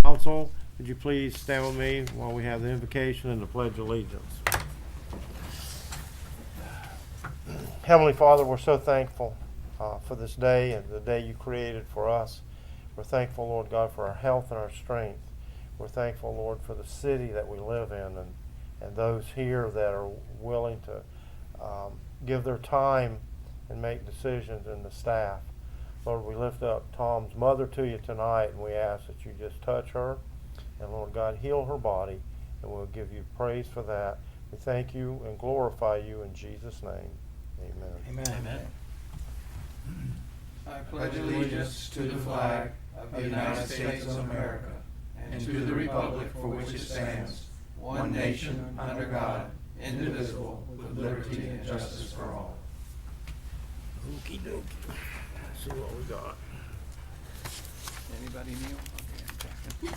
Council, would you please stand with me while we have the invocation and the pledge of allegiance? Heavenly Father, we're so thankful for this day and the day you created for us. We're thankful, Lord God, for our health and our strength. We're thankful, Lord, for the city that we live in and those here that are willing to give their time and make decisions, and the staff. Lord, we lift up Tom's mother to you tonight, and we ask that you just touch her, and Lord God, heal her body, and we'll give you praise for that. We thank you and glorify you in Jesus' name. Amen. Amen. I pledge allegiance to the flag of the United States of America and to the republic for which it stands, one nation, under God, indivisible, with liberty and justice for all. Okie dokie. Let's see what we got. Anybody kneel? Okay.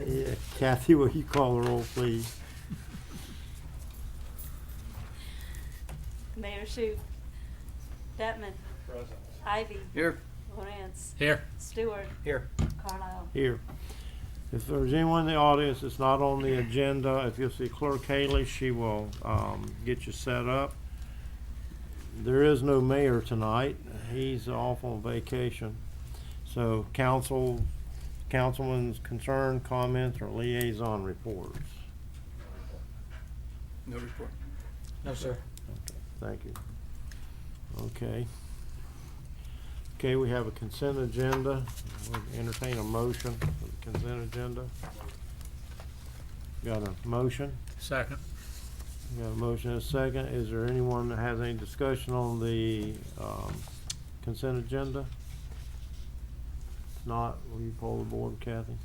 Yeah, Kathy, will you call the roll, please? Mayor Shute. Detman. Present. Ivy. Here. Lawrence. Here. Stewart. Here. Carlisle. Here. If there's anyone in the audience that's not on the agenda, if you'll see Clerk Haley, she will get you set up. There is no mayor tonight. He's off on vacation. So councilman's concern, comments, or liaison reports. No report. No, sir. Okay, thank you. Okay. Okay, we have a consent agenda. We'll entertain a motion for the consent agenda. Got a motion? Second. Got a motion and a second. Is there anyone that has any discussion on the consent agenda? If not, will you poll the board, Kathy?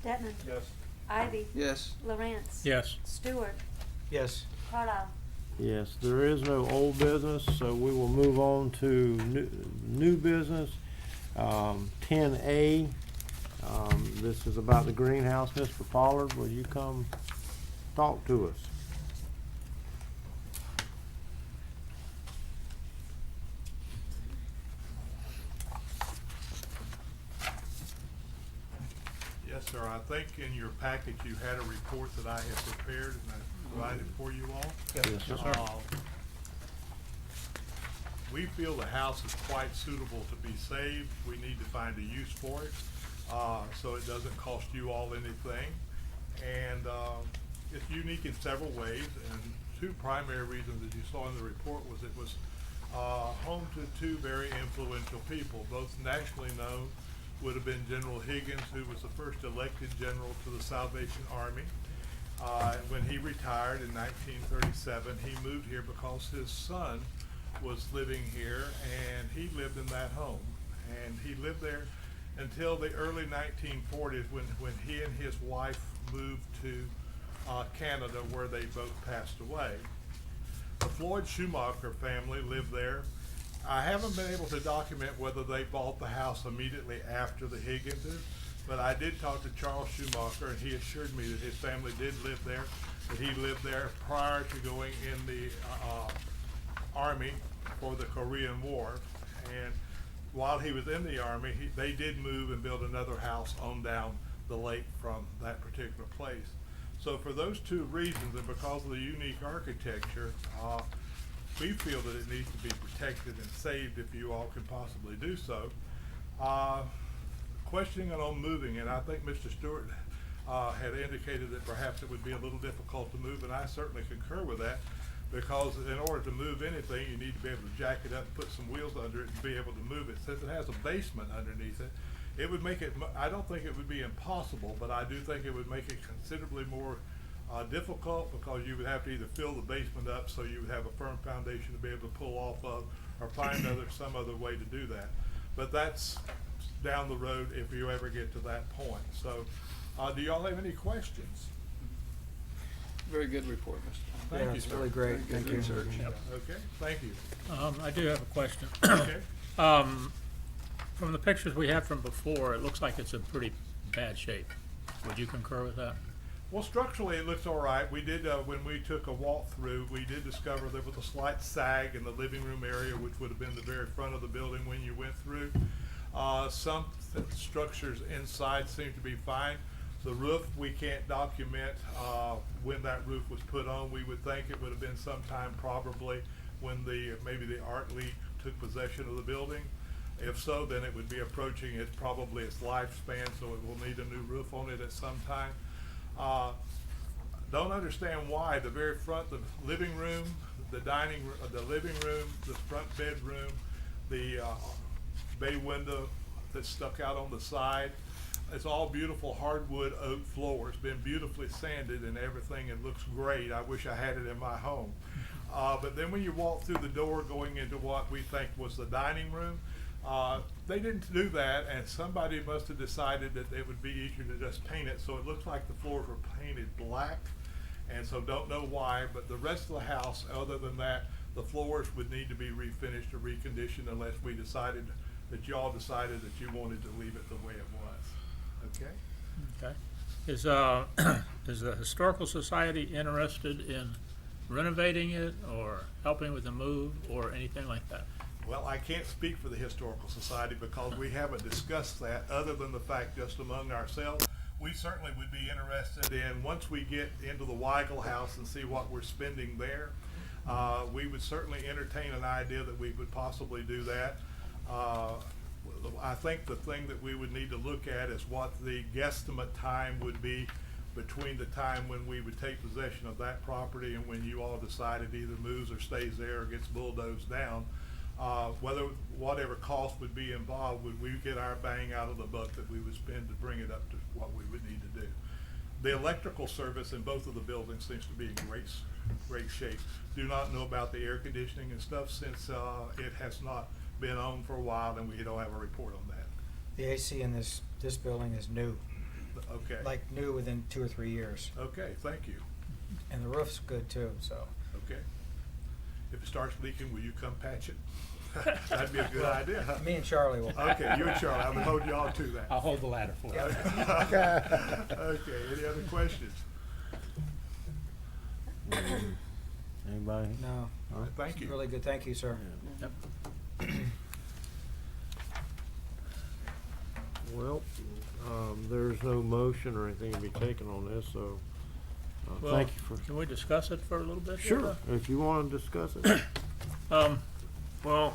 Detman. Yes. Ivy. Yes. Lawrence. Yes. Stewart. Yes. Carlisle. Yes, there is no old business, so we will move on to new business. 10A, this is about the greenhouse. Mr. Pollard, will you come talk to us? Yes, sir. I think in your package you had a report that I had prepared and I provided for you all. Yes, sir. We feel the house is quite suitable to be saved. We need to find a use for it, so it doesn't cost you all anything. And it's unique in several ways, and two primary reasons that you saw in the report was it was home to two very influential people, both nationally known. Would have been General Higgins, who was the first elected general to the Salvation Army. When he retired in 1937, he moved here because his son was living here, and he lived in that home. And he lived there until the early 1940s when he and his wife moved to Canada, where they both passed away. The Floyd Schumacher family lived there. I haven't been able to document whether they bought the house immediately after the Higginses, but I did talk to Charles Schumacher, and he assured me that his family did live there, that he lived there prior to going in the Army for the Korean War. And while he was in the Army, they did move and build another house on down the lake from that particular place. So for those two reasons, and because of the unique architecture, we feel that it needs to be protected and saved if you all can possibly do so. Questioning on moving, and I think Mr. Stewart had indicated that perhaps it would be a little difficult to move, and I certainly concur with that, because in order to move anything, you need to be able to jack it up, put some wheels under it, and be able to move it. Since it has a basement underneath it, it would make it, I don't think it would be impossible, but I do think it would make it considerably more difficult, because you would have to either fill the basement up so you would have a firm foundation to be able to pull off of, or find some other way to do that. But that's down the road if you ever get to that point. So do y'all have any questions? Very good report, Mr. Thank you, it's sir. really great. Very Thank good you. research. Okay, thank you. I do have a question. Okay. From the pictures we have from before, it looks like it's in pretty bad shape. Would you concur with that? Well, structurally, it looks all right. We did, when we took a walk through, we did discover there was a slight sag in the living room area, which would have been the very front of the building when you went through. Some structures inside seem to be fine. The roof, we can't document when that roof was put on. We would think it would have been sometime probably when maybe the art league took possession of the building. If so, then it would be approaching probably its lifespan, so it will need a new roof on it at some time. Don't understand why the very front, the living room, the living room, the front bedroom, the bay window that's stuck out on the side, it's all beautiful hardwood oak floors, been beautifully sanded and everything. It looks great. I wish I had it in my home. But then when you walk through the door going into what we think was the dining room, they didn't do that, and somebody must have decided that it would be easier to just paint it, so it looks like the floors were painted black, and so don't know why, but the rest of the house, other than that, the floors would need to be refinished or reconditioned unless we decided that y'all decided that you wanted to leave it the way it was. Okay? Okay. Is the Historical Society interested in renovating it or helping with the move or anything like that? Well, I can't speak for the Historical Society because we haven't discussed that, other than the fact just among ourselves. We certainly would be interested in, once we get into the Weigel House and see what we're spending there, we would certainly entertain an idea that we would possibly do that. I think the thing that we would need to look at is what the guesstimate time would be between the time when we would take possession of that property and when you all decide it either moves or stays there or gets bulldozed down. Whatever cost would be involved, would we get our bang out of the buck that we would spend to bring it up to what we would need to do. The electrical service in both of the buildings seems to be in great shape. Do not know about the air conditioning and stuff since it has not been on for a while, and we don't have a report on that. The AC in this building is new, Okay. like new within 2 or 3 years. Okay, thank you. And the roof's good too, so. Okay. If it starts leaking, will you come patch it? That'd be a good idea, huh? Me and Charlie will. Okay, you and Charlie, I'm gonna hold y'all to that. I'll hold the ladder for you. Okay, any other questions? Anybody? No. All right, thank you. Really good, thank you, sir. Yep. Well, there's no motion or anything to be taken on this, so Well, thank you for. Can we discuss it for a little bit? Sure, if you want to discuss it. Well,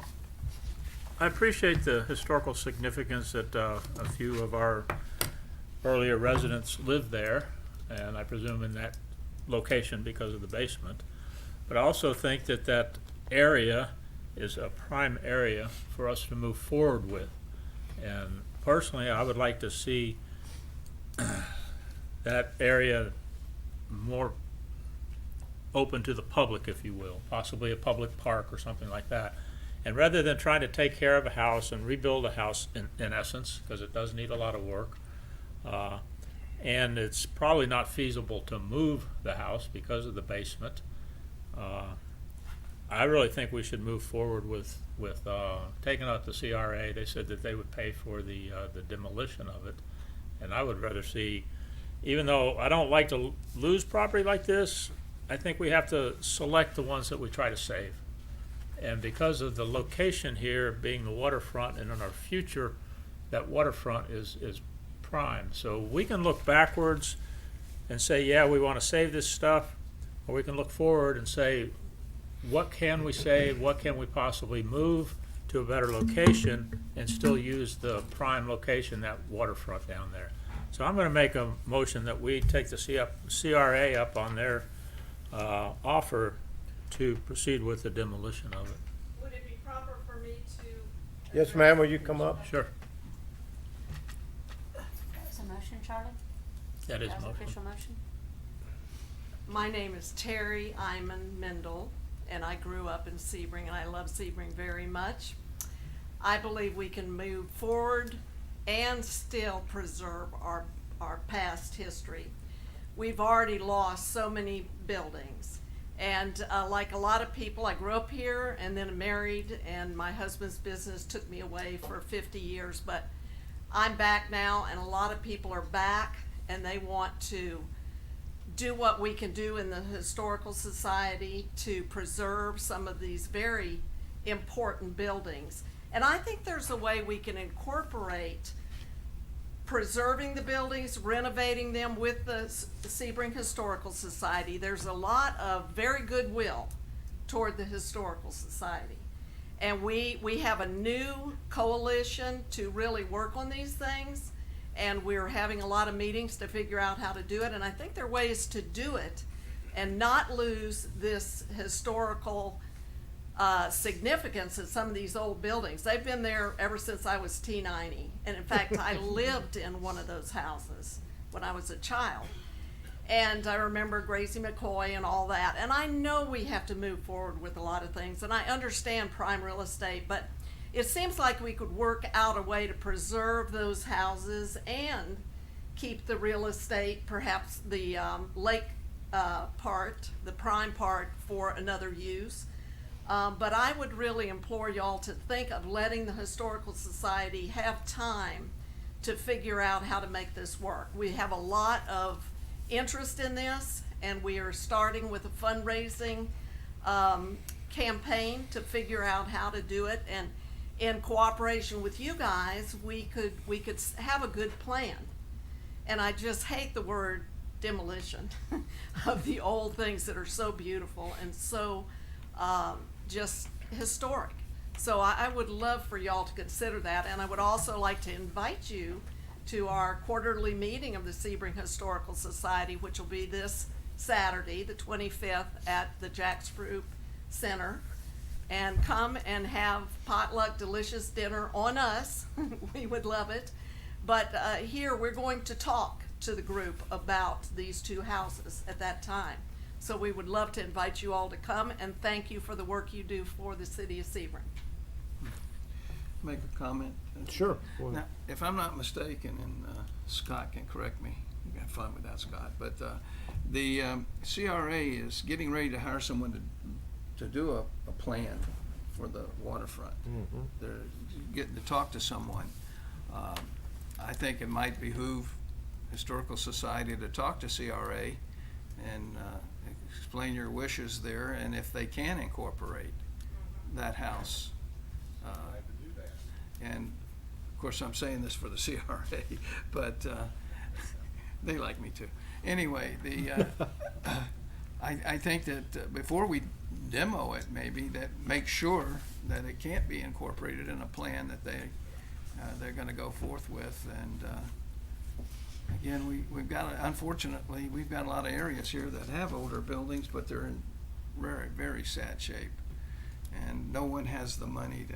I appreciate the historical significance that a few of our earlier residents lived there, and I presume in that location because of the basement. But I also think that that area is a prime area for us to move forward with. And personally, I would like to see that area more open to the public, if you will, possibly a public park or something like that. And rather than trying to take care of a house and rebuild a house in essence, because it does need a lot of work, and it's probably not feasible to move the house because of the basement, I really think we should move forward with taking out the CRA. They said that they would pay for the demolition of it, and I would rather see, even though I don't like to lose property like this, I think we have to select the ones that we try to save. And because of the location here being the waterfront, and in our future, that waterfront is prime. So we can look backwards and say, yeah, we want to save this stuff, or we can look forward and say, what can we save, what can we possibly move to a better location and still use the prime location, that waterfront down there. So I'm going to make a motion that we take the CRA up on their offer to proceed with the demolition of it. Would it be proper for me to? Yes, ma'am, will you come up? Sure, That's a motion, Charlie? that is That was motion. official motion? My name is Terry Iman Mendel, and I grew up in Sebring, and I love Sebring very much. I believe we can move forward and still preserve our past history. We've already lost so many buildings. And like a lot of people, I grew up here and then married, and my husband's business took me away for 50 years, but I'm back now, and a lot of people are back, and they want to do what we can do in the Historical Society to preserve some of these very important buildings. And I think there's a way we can incorporate preserving the buildings, renovating them with the Sebring Historical Society. There's a lot of very goodwill toward the Historical Society. And we have a new coalition to really work on these things, and we're having a lot of meetings to figure out how to do it. And I think there are ways to do it and not lose this historical significance of some of these old buildings. They've been there ever since I was T90. And in fact, I lived in one of those houses when I was a child. And I remember Gracie McCoy and all that. And I know we have to move forward with a lot of things. And I understand prime real estate, but it seems like we could work out a way to preserve those houses and keep the real estate, perhaps the lake part, the prime part, for another use. But I would really implore y'all to think of letting the Historical Society have time to figure out how to make this work. We have a lot of interest in this, and we are starting with a fundraising campaign to figure out how to do it. And in cooperation with you guys, we could have a good plan. And I just hate the word demolition of the old things that are so beautiful and so just historic. So I would love for y'all to consider that, and I would also like to invite you to our quarterly meeting of the Sebring Historical Society, which will be this Saturday, the 25th, at the Jack's Fruit Center. And come and have potluck delicious dinner on us. We would love it. But here we're going to talk to the group about these two houses at that time. So we would love to invite you all to come, and thank you for the work you do for the city of Sebring. Make a comment? Sure. Now, if I'm not mistaken, and Scott can correct me, you have fun without Scott, but the CRA is getting ready to hire someone to do a plan for the waterfront. Mm-hmm. They're getting to talk to someone. I think it might behoove Historical Society to talk to CRA and explain your wishes there, and if they can incorporate that house. And of course, I'm saying this for the CRA, but they like me too. Anyway, I think that before we demo it, maybe that make sure that it can't be incorporated in a plan that they're going to go forth with. And again, we've got unfortunately we've got a lot of areas here that have older buildings, but they're in very, very sad shape, and no one has the money to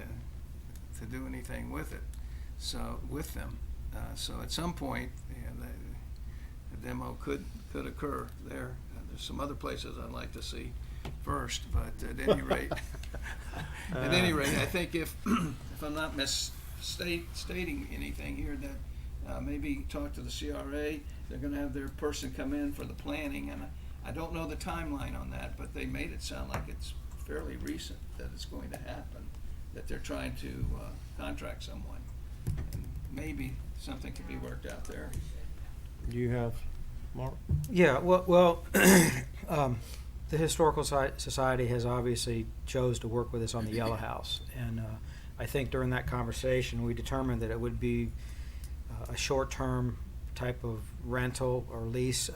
do anything with it. So with them, so at some point, the demo could occur there. There's some other places I'd like to see first, but at any rate, I think if I'm not stating anything here, that maybe talk to the CRA. They're going to have their person come in for the planning, and I don't know the timeline on that, but they made it sound like it's fairly recent that it's going to happen, that they're trying to contract someone, and maybe something could be worked out there. Do you have, Mark? Yeah, well, the Historical Society has obviously chose to work with us on the Yellow House, and I think during that conversation we determined that it would be a short-term type of rental or lease,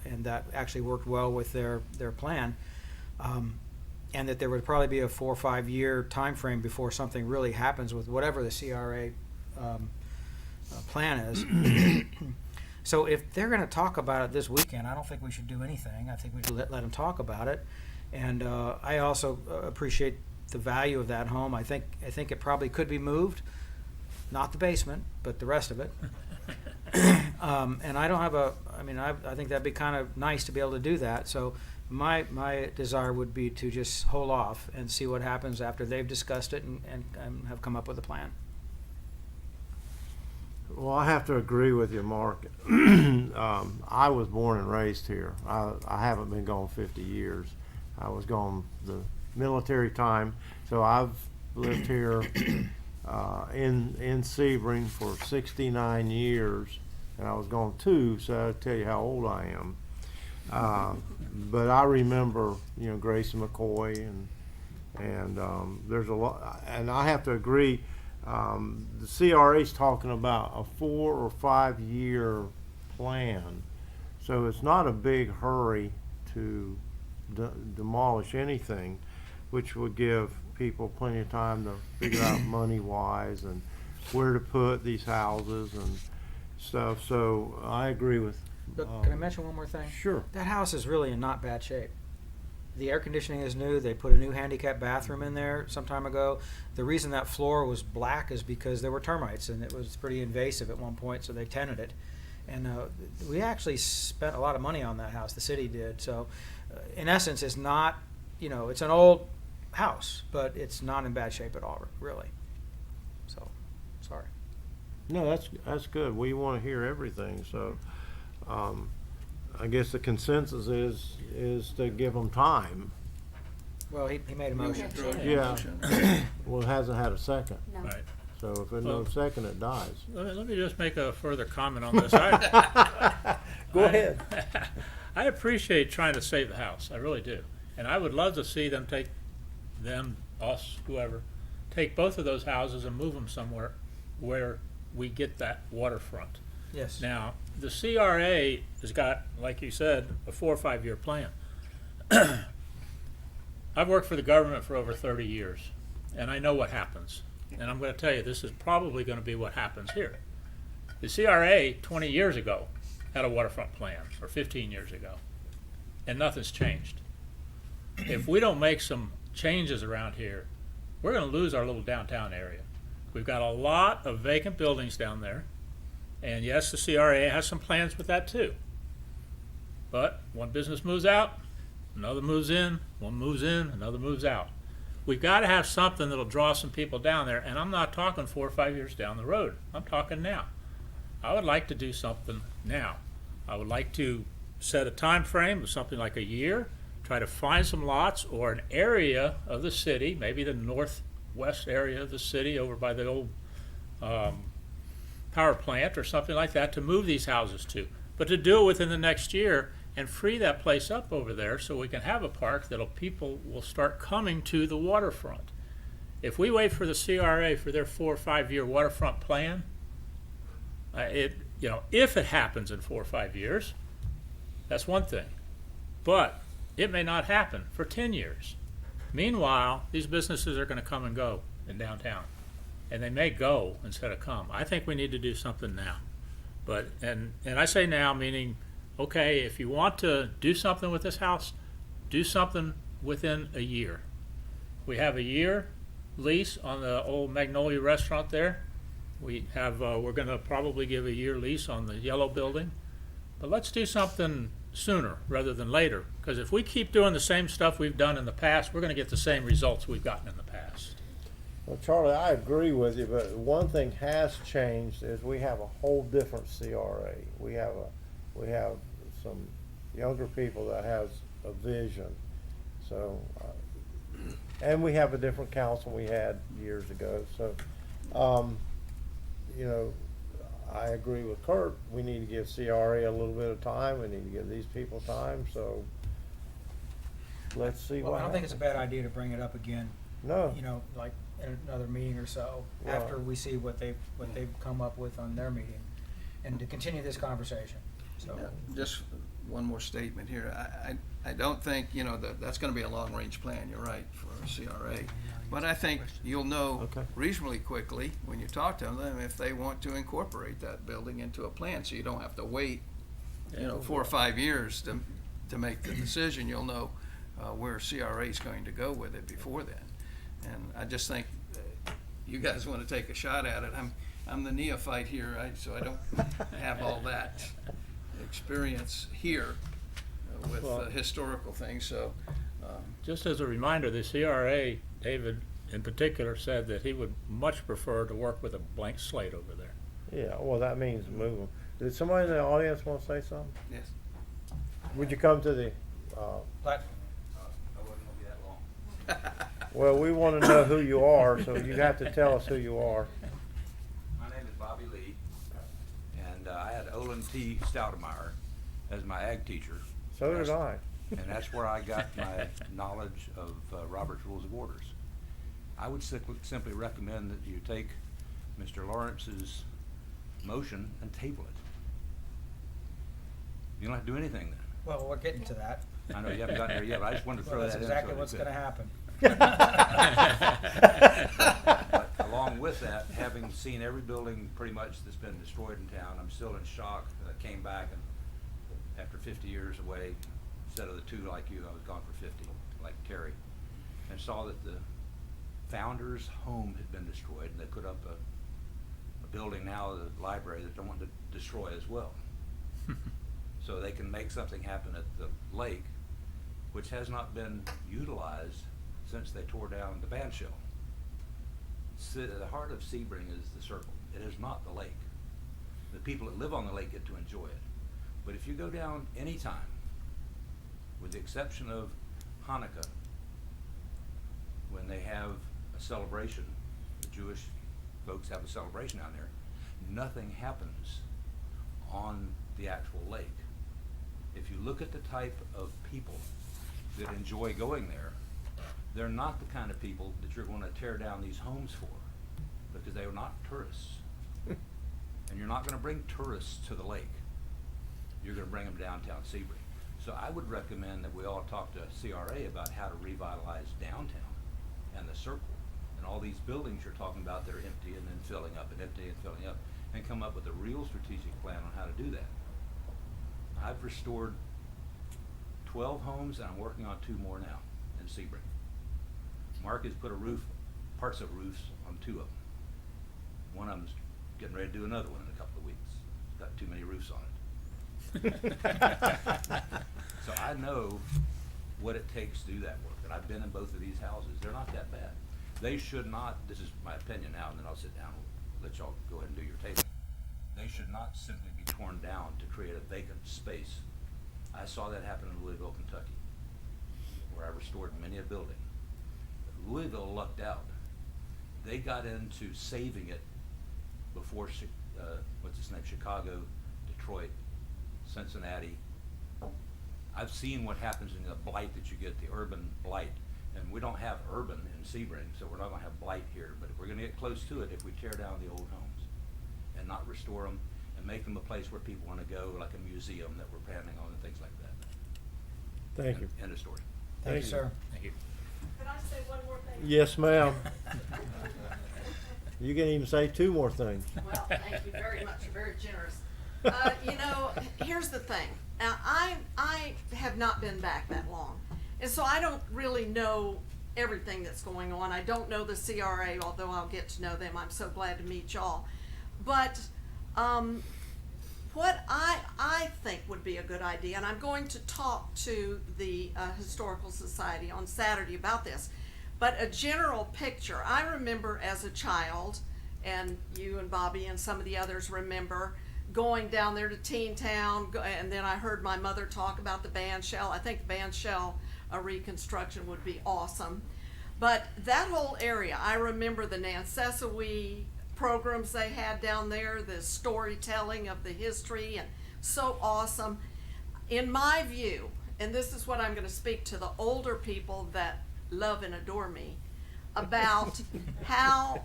and that actually worked well with their plan, and that there would probably be a 4 or 5 year time frame before something really happens with whatever the CRA plan is. So if they're going to talk about it this weekend, I don't think we should do anything. I think we should let them talk about it. And I also appreciate the value of that home. I think it probably could be moved, not the basement, but the rest of it. And I don't have I think that'd be kind of nice to be able to do that. So my desire would be to just hold off and see what happens after they've discussed it and have come up with a plan. Well, I have to agree with you, Mark. I was born and raised here. I haven't been gone 50 years. I was gone the military time, so I've lived here in Sebring for 69 years, and I was gone too, so I'll tell you how old I am. But I remember, Gracie McCoy And there's a lot, and I have to agree. The CRA's talking about a 4 or 5 year plan, so it's not a big hurry to demolish anything, which would give people plenty of time to figure out money wise and where to put these houses and stuff. So I agree with. Look, can I mention one more thing? Sure. That house is really in not bad shape. The air conditioning is new. They put a new handicap bathroom in there some time ago. The reason that floor was black is because there were termites, and it was pretty invasive at one point, so they tented it. And we actually spent a lot of money on that house. The city did. So, in essence, it's not, it's an old house, but it's not in bad shape at all, really. So, sorry. No, that's good. We want to hear everything. So, I guess the consensus is to give them time. Well, he made a motion. Yeah. Well, it hasn't had a second. No. Right. So if there's no Well- second, it dies. Let me just make a further comment on this. Go ahead. I appreciate trying to save the house, I really do. And I would love to see them us, whoever, take both of those houses and move them somewhere where we get that waterfront. Yes. Now, the CRA has got, like you said, a 4 or 5 year plan. I've worked for the government for over 30 years, and I know what happens. And I'm going to tell you, this is probably going to be what happens here. The CRA 20 years ago had a waterfront plan, or 15 years ago, and nothing's changed. If we don't make some changes around here, we're going to lose our little downtown area. We've got a lot of vacant buildings down there, and yes, the CRA has some plans with that too. But one business moves out, another moves in, one moves in, another moves out. We've got to have something that'll draw some people down there, and I'm not talking 4 or 5 years down the road. I'm talking now. I would like to do something now. I would like to set a time frame of something like a year, try to find some lots or an area of the city, maybe the northwest area of the city over by the old power plant or something like that, to move these houses to. But to do it within the next year and free that place up over there so we can have a park that people will start coming to the waterfront. If we wait for the CRA for their 4 or 5 year waterfront plan, if it happens in 4 or 5 years, that's one thing. But it may not happen for 10 years. Meanwhile, these businesses are going to come and go in downtown, and they may go instead of come. I think we need to do something now. But and I say now, meaning, okay, if you want to do something with this house, do something within a year. We have a year lease on the old Magnolia restaurant there. We have we're going to probably give a year lease on the yellow building. But let's do something sooner rather than later, because if we keep doing the same stuff we've done in the past, we're going to get the same results we've gotten in the past. Well, Charlie, I agree with you, but one thing has changed is we have a whole different CRA. We have some younger people that has a vision. So, and we have a different council we had years ago. So, I agree with Kurt. We need to give CRA a little bit of time. We need to give these people time. So, let's see Well, what I don't think it's a happens. bad idea to bring it up again. No. Like in another meeting or so, Right. after we see what they've come up with on their meeting, and to continue this conversation. So, Just one more statement here. I don't think, that's gonna be a long-range plan, you're right, for CRA. But I think you'll know Okay. reasonably quickly when you talk to them if they want to incorporate that building into a plan, so you don't have to wait, 4 or 5 years to make the decision. You'll know where CRA is going to go with it before then. And I just think you guys want to take a shot at it. I'm the neophyte here, so I don't have all that experience here with historical things. So Just as a reminder, the CRA, David in particular, said that he would much prefer to work with a blank slate over there. Yeah, well, that means move them. Did somebody in the audience want to say something? yes. Would you come to the, platform. well, we want to know who you are, so you have to tell us who you are. My name is Bobby Lee, and I had Olin T. Stoudemeyer as my ag teacher. So did I. And that's where I got my knowledge of Robert's Rules of Orders. I would simply recommend that you take Mr. Lawrence's motion and table it. You don't have to do anything then. Well, we're getting to that. I know you haven't gotten there yet, but I just wanted to throw Well, that that's in. so exactly that what's you gonna could. happen. But along with that, having seen every building pretty much that's been destroyed in town, I'm still in shock that I came back and after 50 years away, instead of the 2 like you, I was gone for 50, like Terry, and saw that the founder's home had been destroyed, and they put up a building now, the library, that they want to destroy as well. So they can make something happen at the lake, which has not been utilized since they tore down the band shell. The heart of Sebring is the circle. It is not the lake. The people that live on the lake get to enjoy it. But if you go down any time, with the exception of Hanukkah, when they have a celebration, the Jewish folks have a celebration down there, nothing happens on the actual lake. If you look at the type of people that enjoy going there, they're not the kind of people that you're going to tear down these homes for, because they are not tourists. And you're not going to bring tourists to the lake. You're going to bring them downtown Sebring. So I would recommend that we all talk to CRA about how to revitalize downtown and the circle and all these buildings you're talking about that are empty and then filling up and empty and filling up, and come up with a real strategic plan on how to do that. I've restored 12 homes and I'm working on 2 more now in Sebring. Mark has put parts of roofs on 2 of them. One of them's getting ready to do another one in a couple of weeks. It's got too many roofs on it. So I know what it takes to do that work, and I've been in both of these houses. They're not that bad. They should not, this is my opinion now, and then I'll sit down and let y'all go ahead and do your table. They should not simply be torn down to create a vacant space. I saw that happen in Louisville, Kentucky, where I restored many a building. Louisville lucked out. They got into saving it before, Chicago, Detroit, Cincinnati. I've seen what happens in the blight that you get, the urban blight. And we don't have urban in Sebring, so we're not going to have blight here. But if we're going to get close to it, if we tear down the old homes and not restore them and make them a place where people want to go, like a museum that we're planning on and things like that. Thank you. End of story. Thank you, sir. Thank you. Could I say one more thing? Yes, ma'am. You can even say 2 more things. Well, thank you very much. You're very generous. Here's the thing. Now, I have not been back that long, and so I don't really know everything that's going on. I don't know the CRA, although I'll get to know them. I'm so glad to meet y'all. But what I think would be a good idea, and I'm going to talk to the Historical Society on Saturday about this, but a general picture. I remember as a child, and you and Bobby and some of the others remember, going down there to Teen Town, and then I heard my mother talk about the band shell. I think the band shell reconstruction would be awesome. But that whole area, I remember the Nancesawee programs they had down there, the storytelling of the history, and so awesome. In my view, and this is what I'm going to speak to the older people that love and adore me, about how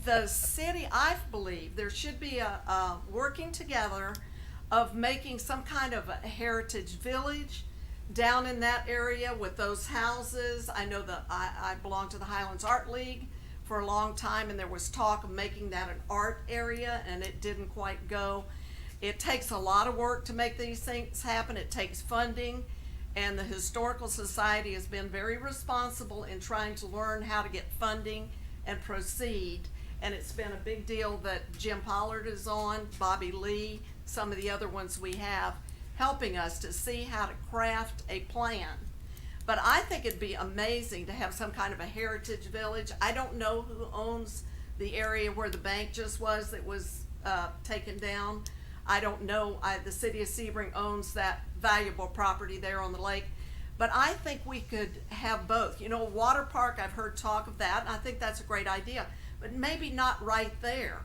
the city, I believe there should be a working together of making some kind of a heritage village down in that area with those houses. I know that I belong to the Highlands Art League for a long time, and there was talk of making that an art area, and it didn't quite go. It takes a lot of work to make these things happen. It takes funding. And the Historical Society has been very responsible in trying to learn how to get funding and proceed. And it's been a big deal that Jim Pollard is on, Bobby Lee, some of the other ones we have, helping us to see how to craft a plan. But I think it'd be amazing to have some kind of a heritage village. I don't know who owns the area where the bank just was that was taken down. I don't know, the city of Sebring owns that valuable property there on the lake. But I think we could have both. You know, a water park, I've heard talk of that, and I think that's a great idea. But maybe not right there.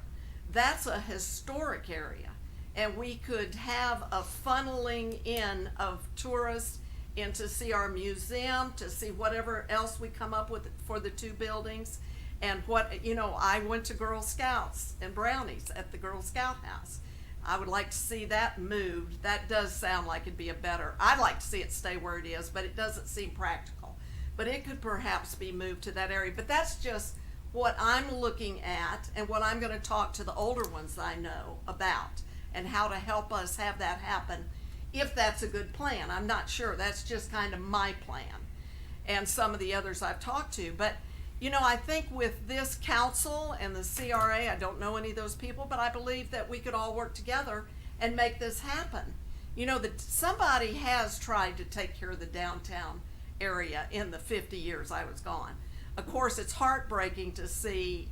That's a historic area. And we could have a funneling in of tourists and to see our museum, to see whatever else we come up with for the two buildings. And what, you know, I went to Girl Scouts and brownies at the Girl Scout house. I would like to see that moved. That does sound like it'd be a better, I'd like to see it stay where it is, but it doesn't seem practical. But it could perhaps be moved to that area. But that's just what I'm looking at and what I'm gonna talk to the older ones I know about and how to help us have that happen, if that's a good plan. I'm not sure. That's just kind of my plan and some of the others I've talked to. But you know, I think with this council and the CRA, I don't know any of those people, but I believe that we could all work together and make this happen. You know, that somebody has tried to take care of the downtown area in the 50 years I was gone. Of course, it's heartbreaking to see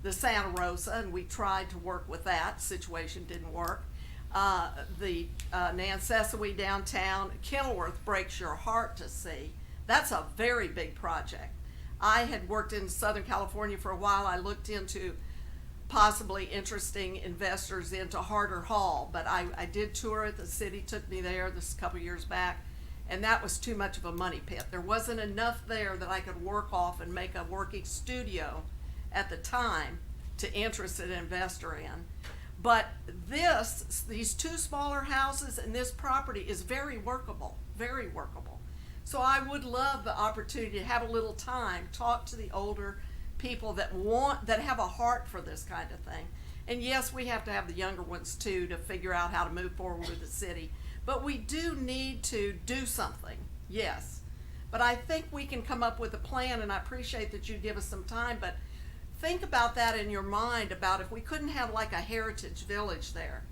the Santa Rosa, and we tried to work with that. Situation didn't work. The Nancessowe downtown, Kenilworth breaks your heart to see. That's a very big project. I had worked in Southern California for a while. I looked into possibly interesting investors into Harder Hall, but I did tour it. The city took me there this a couple years back, and that was too much of a money pit. There wasn't enough there that I could work off and make a working studio at the time to interest an investor in. But these two smaller houses and this property is very workable, very workable. So I would love the opportunity to have a little time, talk to the older people that have a heart for this kind of thing. And yes, we have to have the younger ones too to figure out how to move forward with the city. But we do need to do something, yes. But I think we can come up with a plan, and I appreciate that you give us some time, but think about that in your mind, about if we couldn't have like a heritage village there.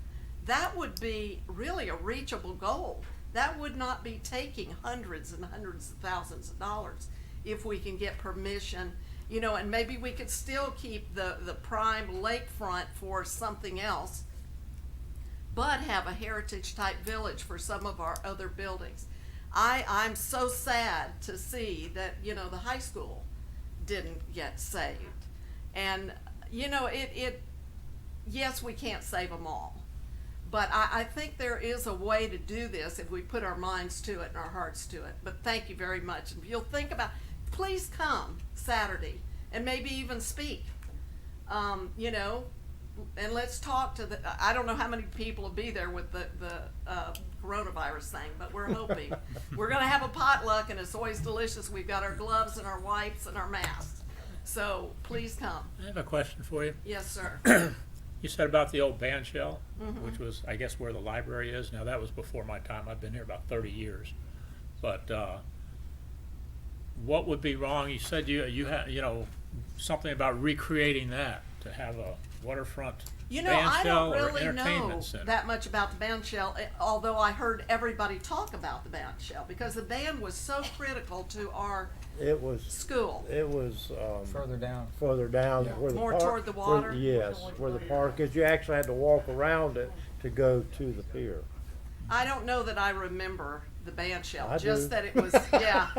That would be really a reachable goal. That would not be taking hundreds and hundreds of thousands of dollars if we can get permission, you know, and maybe we could still keep the prime lakefront for something else, but have a heritage type village for some of our other buildings. I'm so sad to see that, you know, the high school didn't get saved. And, you know, yes, we can't save them all. But I think there is a way to do this if we put our minds to it and our hearts to it. But thank you very much. And if you'll think about, please come Saturday and maybe even speak, you know, and let's talk to I don't know how many people will be there with the coronavirus thing, but we're hoping. We're going to have a potluck, and it's always delicious. We've got our gloves and our wipes and our masks. So please come. I have a question for you. Yes, sir. You said about the old band shell, Mhm. which was, I guess, where the library is. Now, that was before my time. I've been here about 30 years. But what would be wrong? You said you had, you know, something about recreating that to have a waterfront You know, band I shell don't or really know entertainment center. that much about the band shell, although I heard everybody talk about the band shell, because the band was so critical to our It was, school. Further down. further down Yeah. where the More park. toward the water? Yes, where the park is. You actually had to walk around it to go to the pier. I don't know that I remember the band shell, I just do. that it was, yeah.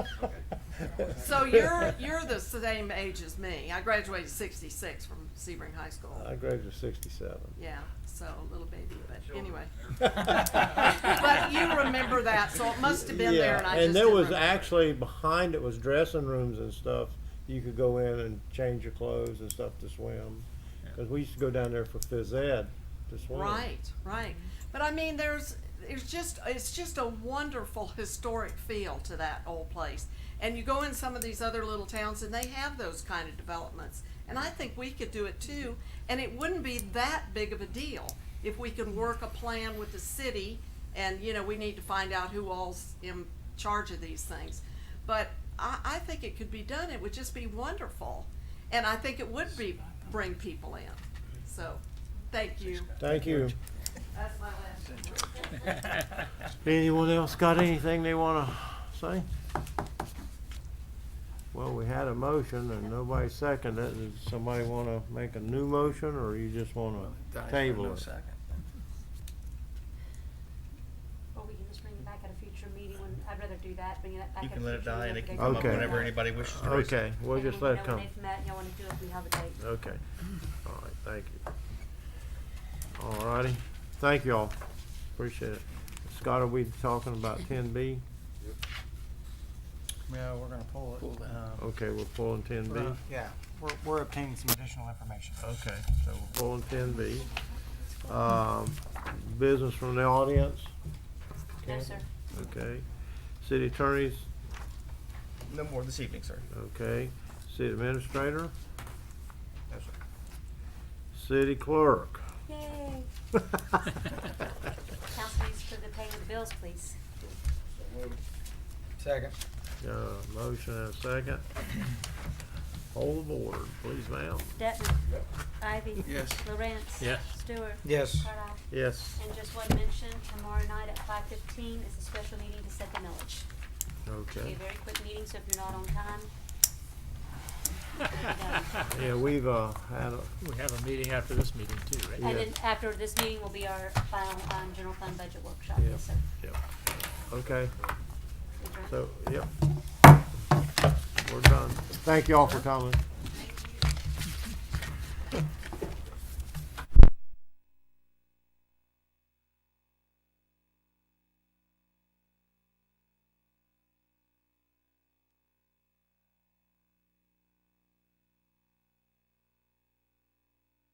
So you're the same age as me. I graduated '66 from Sebring High School. I graduated '67. Yeah, so little baby, but anyway. But you remember that, so it must have been there, and I just and there didn't was remember. actually behind it was dressing rooms and stuff. You could go in and change your clothes and stuff to swim. Because we used to go down there for phys ed to swim. Right, right. But I mean, it's just a wonderful historic feel to that old place. And you go in some of these other little towns and they have those kind of developments. And I think we could do it too. And it wouldn't be that big of a deal if we could work a plan with the city. And, you know, we need to find out who all's in charge of these things. But I think it could be done. It would just be wonderful. And I think it would bring people in. So, thank you. Thank you. That's my last one. Anyone else got anything they want to say? Well, we had a motion and nobody seconded it. Does somebody want to make a new motion, or you just want to table it? Or we can just bring it back at a future meeting when, I'd rather do that, bring it back You at a can let it future die meeting and it if can they come up Okay. whenever anybody wishes to raise it. Okay, we'll And just when let it we know come. when they've met, y'all wanna do it, we have a date. Okay. All right, thank you. All righty. Thank you all. Appreciate it. Scott, are we talking about 10B? Yeah, we're gonna pull it. Okay, we're pulling ten B. Yeah, we're obtaining some additional information. Okay, so we're pulling ten B. Business from the audience? No, sir. Okay. City attorneys? No more this evening, sir. Okay. City administrator? No, sir. City clerk? Yay. Council needs for the paying of the bills, please. Second. Got a motion and a second. Hold the board, please, ma'am. Detman. Ivy. Yes. Lawrence. Yes. Stewart. Yes. Carlisle. Yes. And just one mention, tomorrow night at 5:15 is a special meeting to set the millage. It'll be Okay. a very quick meeting, so if you're not on time. there you go. Yeah, we've, had a, We have a meeting after this meeting too, right? And then after this meeting will be our final, general fund budget workshop, Yeah. yes, sir. yep. Okay, Adjourn. so, yep. We're done. Thank you all for coming.